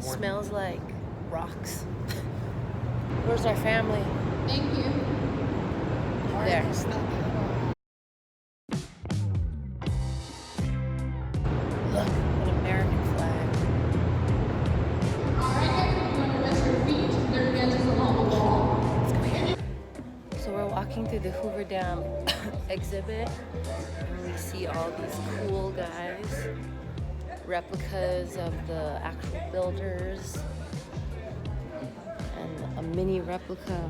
Smells like rocks. Where's our family? Thank you. There. Look, an American flag. Alright, you want to rest your feet. There are benches along the wall. So we're walking through the Hoover Dam exhibit, and we see all these cool guys, replicas of the actual builders, and a mini replica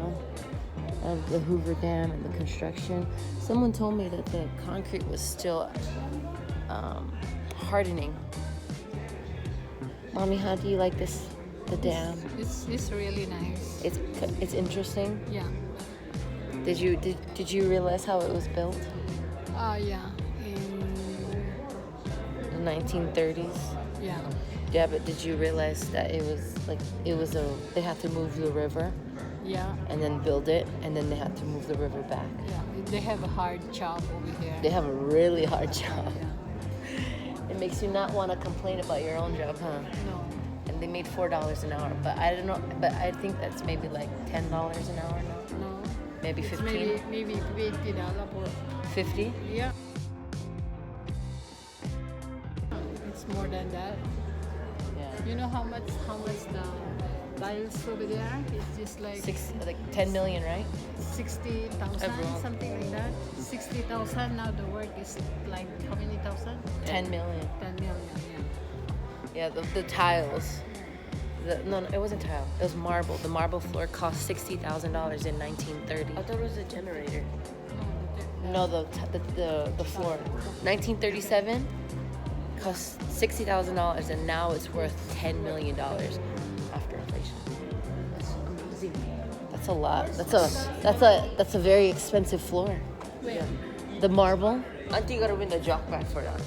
of the Hoover Dam and the construction. Someone told me that the concrete was still hardening. Mommy, how do you like this? The dam. It's really nice. It's interesting. Yeah. Did you realize how it was built? Yeah. The 1930s. Yeah. Yeah, but did you realize that they had to move the river Yeah. and then build it, and then they had to move the river back. Yeah. They have a hard job over here. They have a really hard job. It makes you not want to complain about your own job, huh? No. And they made $4 an hour, but I don't know. But I think that's maybe like $10 an hour now. No. Maybe It's 15. maybe $50 per. 50. Yeah. It's more than that. Yeah. You know how much the tiles over there? It's just like 10 million, right? 60,000, Everyone. something like that. 60,000. Now the work is like how many thousand? 10 million. 10 million. Yeah. Yeah, the tiles. No, it wasn't tile. It was marble. The marble floor cost $60,000 in 1930. I thought it was a generator. No, the floor. 1937 cost $60,000, and now it's worth $10 million after inflation. That's amazing. That's a lot. That's a very expensive floor. Where? The marble. I think you gotta win the jock back for that.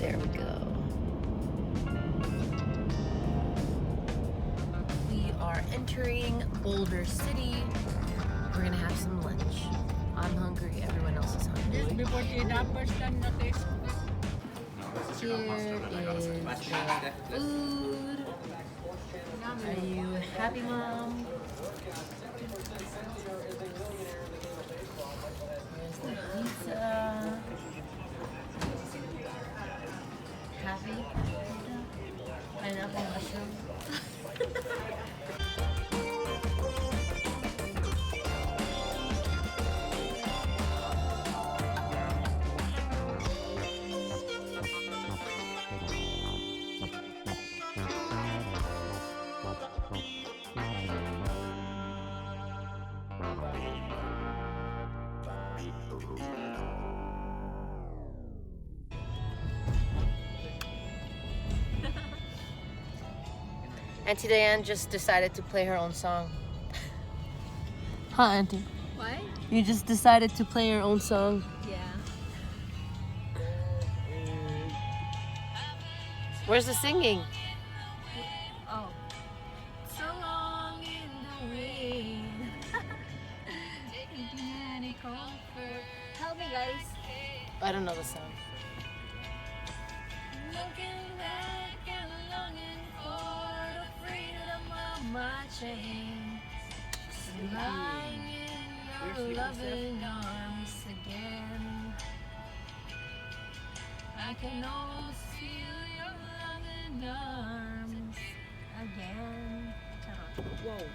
There we go. We are entering Boulder City. We're gonna have some lunch. I'm hungry, everyone else is hungry. Here is the food. Are you happy, Mom? Here's the pizza. Happy? Pineapple mushroom. Auntie Diane just decided to play her own song. Huh, Auntie? What? You just decided to play your own song. Yeah. Where's the singing? Oh. So long in the wind. Taking any comfort. Help me, guys. I don't know the song. Looking back and longing for the freedom of my chains. Lying in your loving arms again. I can almost feel your loving arms again. Whoa.